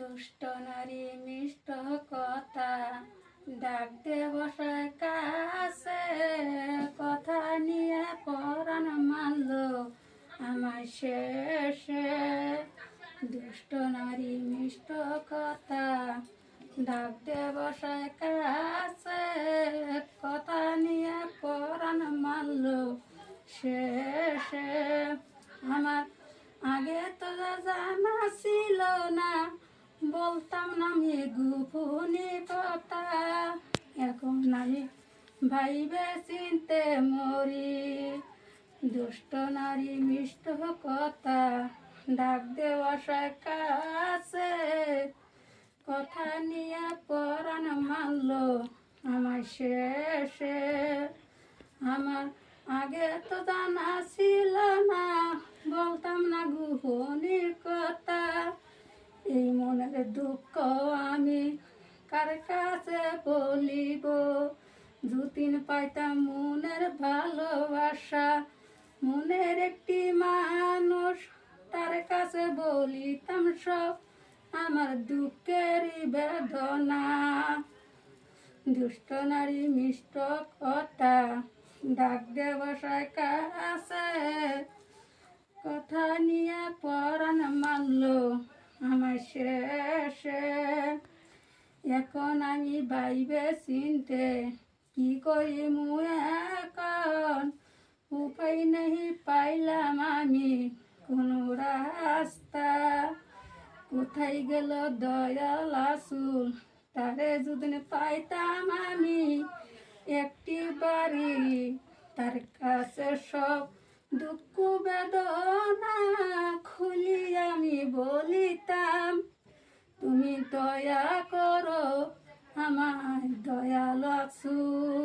দুষ্ট নারী মিষ্ট কথা ডাক দে বসায় কাছে কথা নিয়ে পরাণ মানল আমার শেষে দুষ্ট নারী মিষ্ট কথা ডাক দে বসায় কাছে কথা নিয়ে পরাণ মানল শেষে আমার আগে তো জানা ছিল না বলতাম না আমি গোপনে কথা এখন আমি ভাইবে চিনতে মরি দুষ্ট নারী মিষ্ট কথা ডাক দেওয়া কাছে কথা নিয়ে পরাণ মানল আমার শেষে আমার আগে তো জানা ছিল না বলতাম না গোপনের কথা এই মনের দুঃখ আমি কার কাছে বলিব দুদিন পাইতাম মনের ভালোবাসা মনের একটি মানুষ তার কাছে বলিতাম সব আমার দুঃখের বেদনা দুষ্ট নারী মিষ্ট কথা ডাক দে বসায় কাছে কথা নিয়ে পরাণ মানল আমার শেষে এখন আমি ভাইবে চিনতে কি করি মুয়ে এখন উপায় নেই পাইলাম আমি কোনো রাস্তা কোথায় গেল দয়াল আসুল তারে যদি পাইতাম আমি একটি বাড়ি তার কাছে সব দুঃখ বেদনা খুলি আমি বলিতাম তুমি দয়া করো আমার দয়াল আসুল।